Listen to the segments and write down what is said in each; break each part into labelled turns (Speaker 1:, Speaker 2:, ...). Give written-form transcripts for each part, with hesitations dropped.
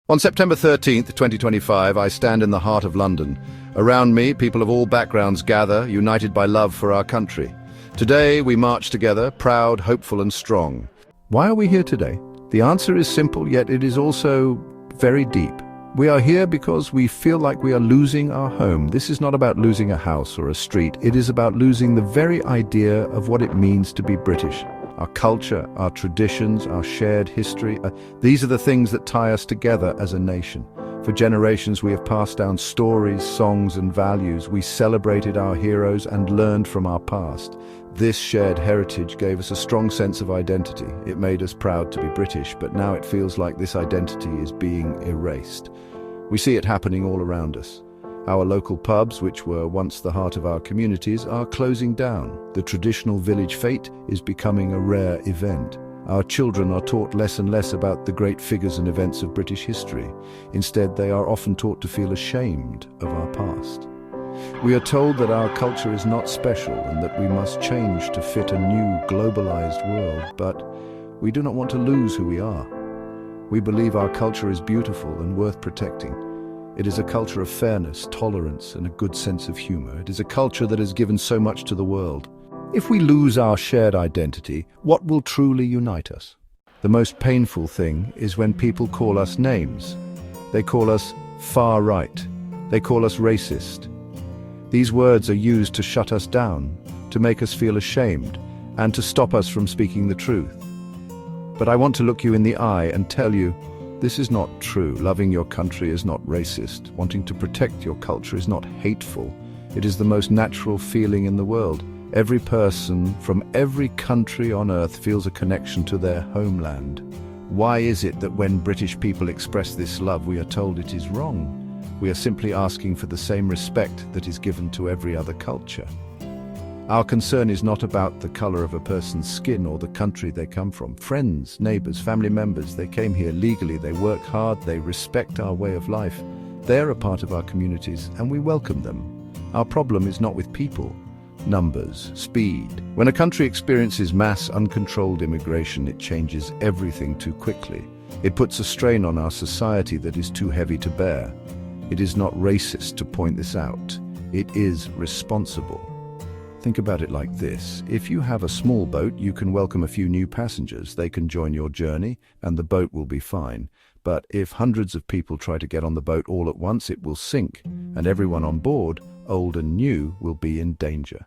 Speaker 1: On September 13th, 2025, I stand in the heart of London. Around me, people of all backgrounds gather, united by love for our country. Today, we march together, proud, hopeful and strong. Why are we here today? The answer is simple, yet it is also very deep. We are here because we feel like we are losing our home. This is not about losing a house or a street. It is about losing the very idea of what it means to be British. Our culture, our traditions, our shared history, these are the things that tie us together as a nation. For generations we have passed down stories, songs and values. We celebrated our heroes and learned from our past. This shared heritage gave us a strong sense of identity. It made us proud to be British, but now it feels like this identity is being erased. We see it happening all around us. Our local pubs, which were once the heart of our communities, are closing down. The traditional village fete is becoming a rare event. Our children are taught less and less about the great figures and events of British history. Instead, they are often taught to feel ashamed of our past. We are told that our culture is not special and that we must change to fit a new globalized world, but we do not want to lose who we are. We believe our culture is beautiful and worth protecting. It is a culture of fairness, tolerance, and a good sense of humor. It is a culture that has given so much to the world. If we lose our shared identity, what will truly unite us? The most painful thing is when people call us names. They call us far right. They call us racist. These words are used to shut us down, to make us feel ashamed, and to stop us from speaking the truth. But I want to look you in the eye and tell you, this is not true. Loving your country is not racist. Wanting to protect your culture is not hateful. It is the most natural feeling in the world. Every person from every country on earth feels a connection to their homeland. Why is it that when British people express this love, we are told it is wrong? We are simply asking for the same respect that is given to every other culture. Our concern is not about the color of a person's skin or the country they come from. Friends, neighbors, family members, they came here legally, they work hard, they respect our way of life. They are a part of our communities and we welcome them. Our problem is not with people, numbers, speed. When a country experiences mass, uncontrolled immigration, it changes everything too quickly. It puts a strain on our society that is too heavy to bear. It is not racist to point this out. It is responsible. Think about it like this. If you have a small boat, you can welcome a few new passengers. They can join your journey and the boat will be fine. But if hundreds of people try to get on the boat all at once, it will sink, and everyone on board, old and new, will be in danger.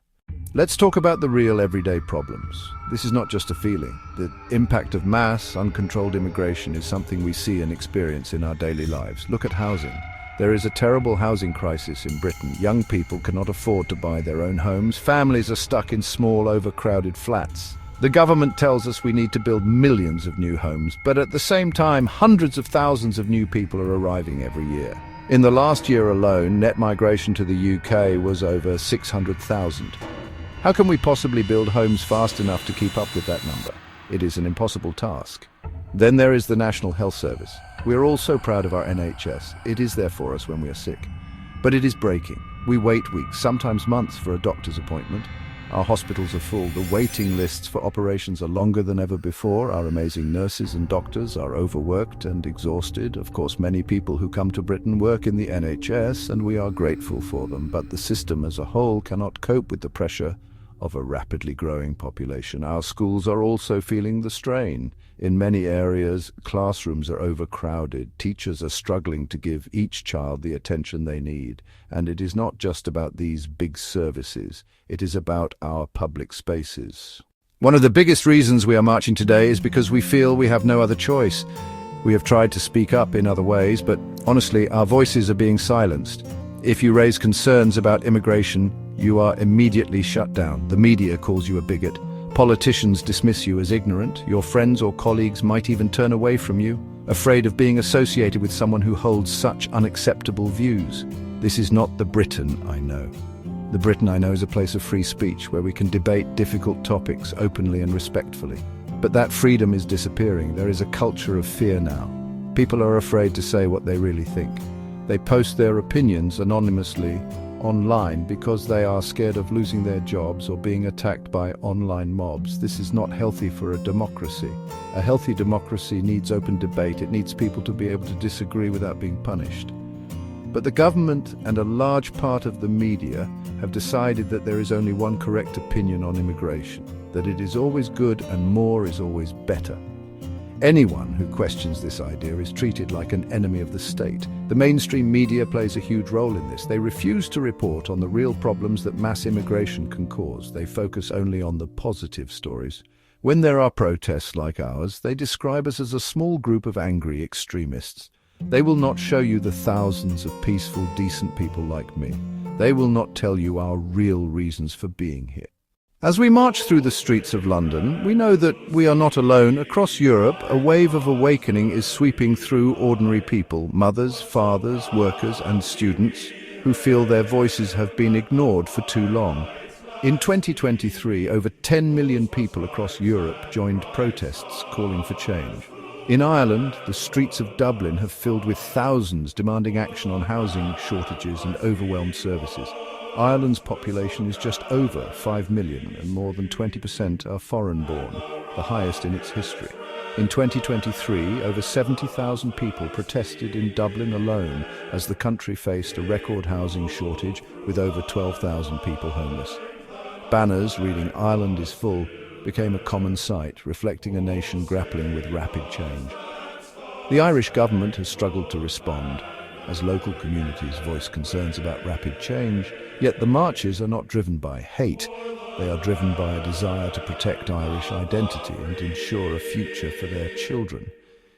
Speaker 1: Let's talk about the real everyday problems. This is not just a feeling. The impact of mass, uncontrolled immigration is something we see and experience in our daily lives. Look at housing. There is a terrible housing crisis in Britain. Young people cannot afford to buy their own homes. Families are stuck in small, overcrowded flats. The government tells us we need to build millions of new homes, but at the same time, hundreds of thousands of new people are arriving every year. In the last year alone, net migration to the UK was over 600,000. How can we possibly build homes fast enough to keep up with that number? It is an impossible task. Then there is the National Health Service. We are all so proud of our NHS. It is there for us when we are sick. But it is breaking. We wait weeks, sometimes months, for a doctor's appointment. Our hospitals are full. The waiting lists for operations are longer than ever before. Our amazing nurses and doctors are overworked and exhausted. Of course, many people who come to Britain work in the NHS, and we are grateful for them. But the system as a whole cannot cope with the pressure of a rapidly growing population. Our schools are also feeling the strain. In many areas, classrooms are overcrowded. Teachers are struggling to give each child the attention they need. And it is not just about these big services. It is about our public spaces. One of the biggest reasons we are marching today is because we feel we have no other choice. We have tried to speak up in other ways, but honestly, our voices are being silenced. If you raise concerns about immigration, you are immediately shut down. The media calls you a bigot. Politicians dismiss you as ignorant. Your friends or colleagues might even turn away from you, afraid of being associated with someone who holds such unacceptable views. This is not the Britain I know. The Britain I know is a place of free speech where we can debate difficult topics openly and respectfully. But that freedom is disappearing. There is a culture of fear now. People are afraid to say what they really think. They post their opinions anonymously online because they are scared of losing their jobs or being attacked by online mobs. This is not healthy for a democracy. A healthy democracy needs open debate. It needs people to be able to disagree without being punished. But the government and a large part of the media have decided that there is only one correct opinion on immigration, that it is always good and more is always better. Anyone who questions this idea is treated like an enemy of the state. The mainstream media plays a huge role in this. They refuse to report on the real problems that mass immigration can cause. They focus only on the positive stories. When there are protests like ours, they describe us as a small group of angry extremists. They will not show you the thousands of peaceful, decent people like me. They will not tell you our real reasons for being here. As we march through the streets of London, we know that we are not alone. Across Europe, a wave of awakening is sweeping through ordinary people, mothers, fathers, workers and students who feel their voices have been ignored for too long. In 2023, over 10 million people across Europe joined protests calling for change. In Ireland, the streets of Dublin have filled with thousands demanding action on housing shortages and overwhelmed services. Ireland's population is just over 5 million and more than 20% are foreign-born, the highest in its history. In 2023, over 70,000 people protested in Dublin alone as the country faced a record housing shortage with over 12,000 people homeless. Banners reading "Ireland is full" became a common sight, reflecting a nation grappling with rapid change. The Irish government has struggled to respond as local communities voice concerns about rapid change, yet the marches are not driven by hate. They are driven by a desire to protect Irish identity and ensure a future for their children.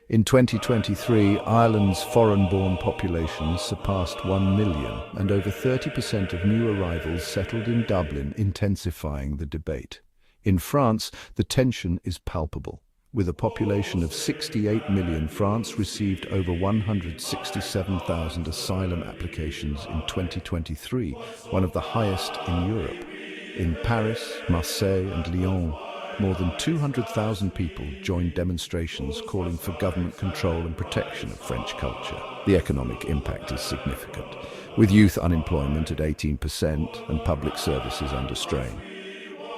Speaker 1: In 2023, Ireland's foreign-born population surpassed 1 million, and over 30% of new arrivals settled in Dublin, intensifying the debate. In France, the tension is palpable. With a population of 68 million, France received over 167,000 asylum applications in 2023, one of the highest in Europe. In Paris, Marseille and Lyon, more than 200,000 people joined demonstrations calling for government control and protection of French culture. The economic impact is significant, with youth unemployment at 18% and public services under strain.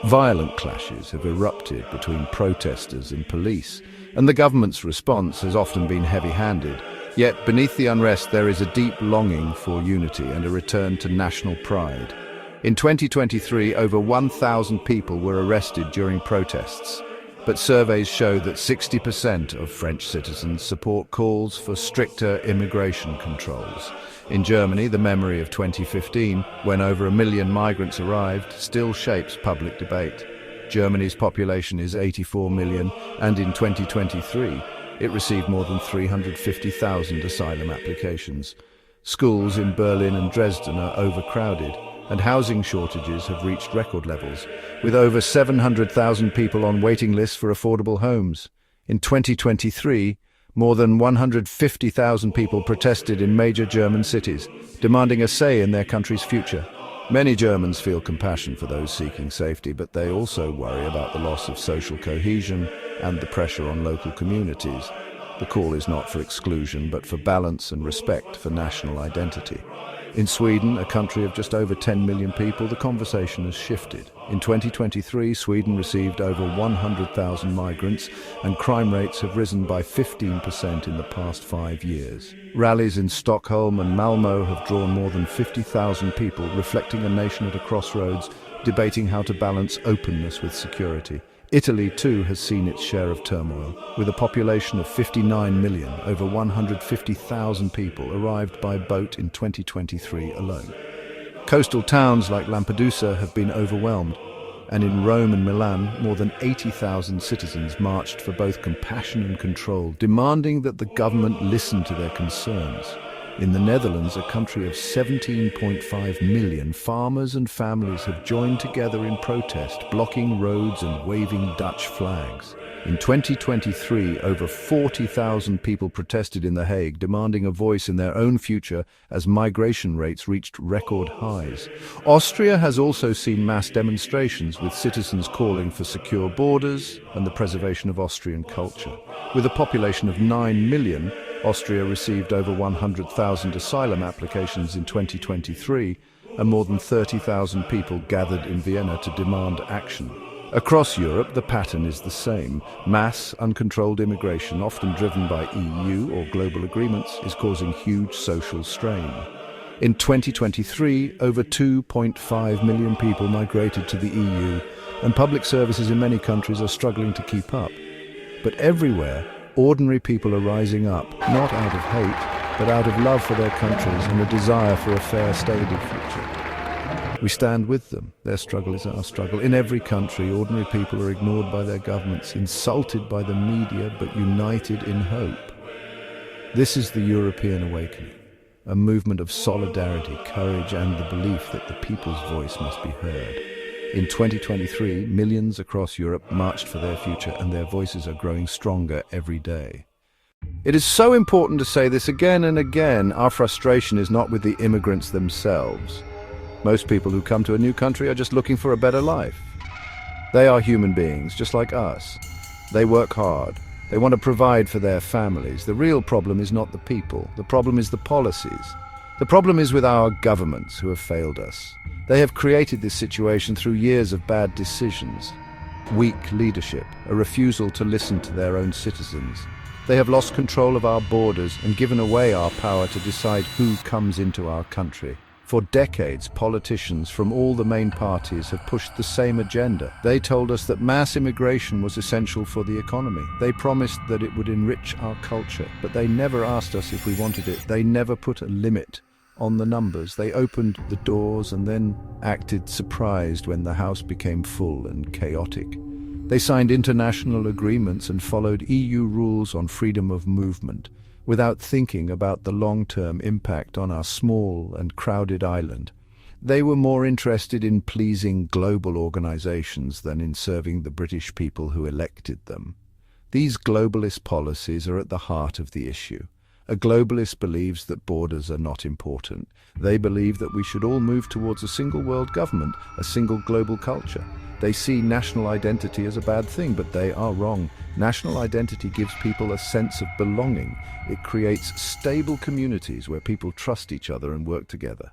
Speaker 1: Violent clashes have erupted between protesters and police, and the government's response has often been heavy-handed. Yet beneath the unrest there is a deep longing for unity and a return to national pride. In 2023, over 1,000 people were arrested during protests, but surveys show that 60% of French citizens support calls for stricter immigration controls. In Germany, the memory of 2015, when over 1 million migrants arrived, still shapes public debate. Germany's population is 84 million, and in 2023, it received more than 350,000 asylum applications. Schools in Berlin and Dresden are overcrowded, and housing shortages have reached record levels, with over 700,000 people on waiting lists for affordable homes. In 2023, more than 150,000 people protested in major German cities, demanding a say in their country's future. Many Germans feel compassion for those seeking safety, but they also worry about the loss of social cohesion and the pressure on local communities. The call is not for exclusion, but for balance and respect for national identity. In Sweden, a country of just over 10 million people, the conversation has shifted. In 2023, Sweden received over 100,000 migrants, and crime rates have risen by 15% in the past 5 years. Rallies in Stockholm and Malmö have drawn more than 50,000 people, reflecting a nation at a crossroads, debating how to balance openness with security. Italy, too, has seen its share of turmoil. With a population of 59 million, over 150,000 people arrived by boat in 2023 alone. Coastal towns like Lampedusa have been overwhelmed, and in Rome and Milan, more than 80,000 citizens marched for both compassion and control, demanding that the government listen to their concerns. In the Netherlands, a country of 17.5 million, farmers and families have joined together in protest, blocking roads and waving Dutch flags. In 2023, over 40,000 people protested in The Hague, demanding a voice in their own future as migration rates reached record highs. Austria has also seen mass demonstrations, with citizens calling for secure borders and the preservation of Austrian culture. With a population of 9 million, Austria received over 100,000 asylum applications in 2023, and more than 30,000 people gathered in Vienna to demand action. Across Europe, the pattern is the same. Mass, uncontrolled immigration, often driven by EU or global agreements, is causing huge social strain. In 2023, over 2.5 million people migrated to the EU, and public services in many countries are struggling to keep up. But everywhere, ordinary people are rising up, not out of hate, but out of love for their countries and a desire for a fair, stable future. We stand with them. Their struggle is our struggle. In every country, ordinary people are ignored by their governments, insulted by the media, but united in hope. This is the European awakening, a movement of solidarity, courage, and the belief that the people's voice must be heard. In 2023, millions across Europe marched for their future, and their voices are growing stronger every day. It is so important to say this again and again. Our frustration is not with the immigrants themselves. Most people who come to a new country are just looking for a better life. They are human beings, just like us. They work hard. They want to provide for their families. The real problem is not the people. The problem is the policies. The problem is with our governments who have failed us. They have created this situation through years of bad decisions, weak leadership, a refusal to listen to their own citizens. They have lost control of our borders and given away our power to decide who comes into our country. For decades, politicians from all the main parties have pushed the same agenda. They told us that mass immigration was essential for the economy. They promised that it would enrich our culture, but they never asked us if we wanted it. They never put a limit on the numbers. They opened the doors and then acted surprised when the house became full and chaotic. They signed international agreements and followed EU rules on freedom of movement, without thinking about the long-term impact on our small and crowded island. They were more interested in pleasing global organizations than in serving the British people who elected them. These globalist policies are at the heart of the issue. A globalist believes that borders are not important. They believe that we should all move towards a single world government, a single global culture. They see national identity as a bad thing, but they are wrong. National identity gives people a sense of belonging. It creates stable communities where people trust each other and work together.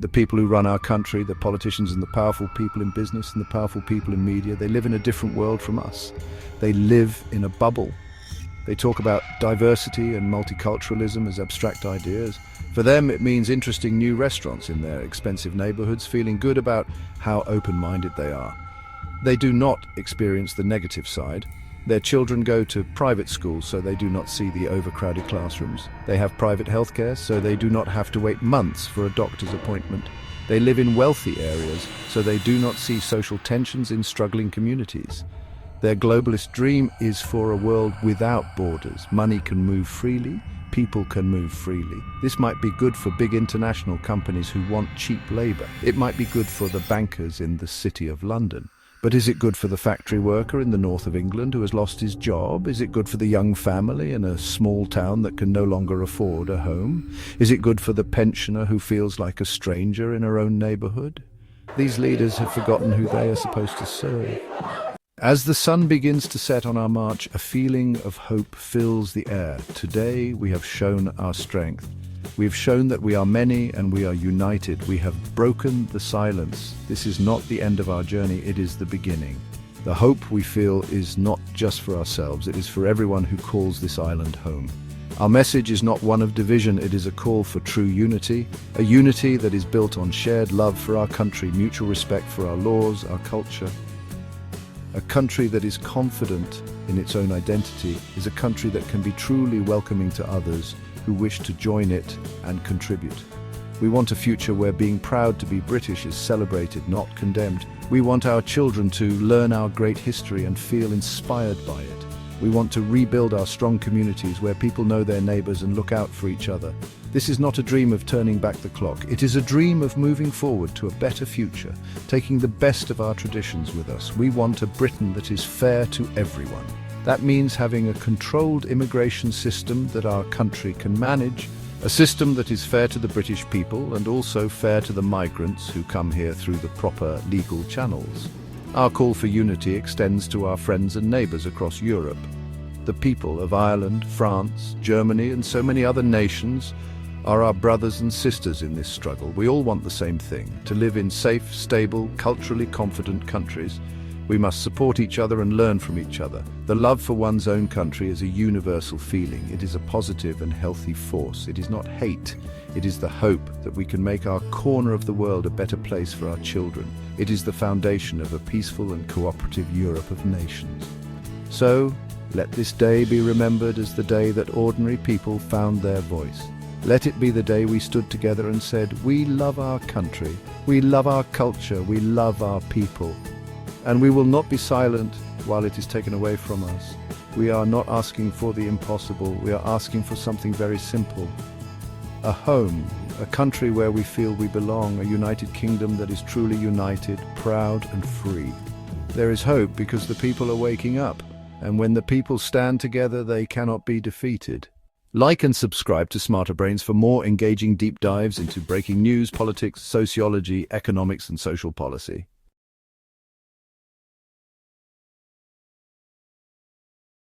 Speaker 1: The people who run our country, the politicians and the powerful people in business and the powerful people in media, they live in a different world from us. They live in a bubble. They talk about diversity and multiculturalism as abstract ideas. For them, it means interesting new restaurants in their expensive neighborhoods, feeling good about how open-minded they are. They do not experience the negative side. Their children go to private schools, so they do not see the overcrowded classrooms. They have private healthcare, so they do not have to wait months for a doctor's appointment. They live in wealthy areas, so they do not see social tensions in struggling communities. Their globalist dream is for a world without borders. Money can move freely, people can move freely. This might be good for big international companies who want cheap labor. It might be good for the bankers in the City of London. But is it good for the factory worker in the north of England who has lost his job? Is it good for the young family in a small town that can no longer afford a home? Is it good for the pensioner who feels like a stranger in her own neighborhood? These leaders have forgotten who they are supposed to serve. As the sun begins to set on our march, a feeling of hope fills the air. Today we have shown our strength. We have shown that we are many and we are united. We have broken the silence. This is not the end of our journey, it is the beginning. The hope we feel is not just for ourselves, it is for everyone who calls this island home. Our message is not one of division, it is a call for true unity, a unity that is built on shared love for our country, mutual respect for our laws, our culture. A country that is confident in its own identity is a country that can be truly welcoming to others who wish to join it and contribute. We want a future where being proud to be British is celebrated, not condemned. We want our children to learn our great history and feel inspired by it. We want to rebuild our strong communities where people know their neighbours and look out for each other. This is not a dream of turning back the clock. It is a dream of moving forward to a better future, taking the best of our traditions with us. We want a Britain that is fair to everyone. That means having a controlled immigration system that our country can manage, a system that is fair to the British people and also fair to the migrants who come here through the proper legal channels. Our call for unity extends to our friends and neighbours across Europe. The people of Ireland, France, Germany and so many other nations are our brothers and sisters in this struggle. We all want the same thing, to live in safe, stable, culturally confident countries. We must support each other and learn from each other. The love for one's own country is a universal feeling. It is a positive and healthy force. It is not hate. It is the hope that we can make our corner of the world a better place for our children. It is the foundation of a peaceful and cooperative Europe of nations. So, let this day be remembered as the day that ordinary people found their voice. Let it be the day we stood together and said, we love our country, we love our culture, we love our people. And we will not be silent while it is taken away from us. We are not asking for the impossible, we are asking for something very simple. A home, a country where we feel we belong, a united kingdom that is truly united, proud and free. There is hope because the people are waking up, and when the people stand together, they cannot be defeated. Like and subscribe to Smarter Brains for more engaging deep dives into breaking news, politics, sociology, economics and social policy.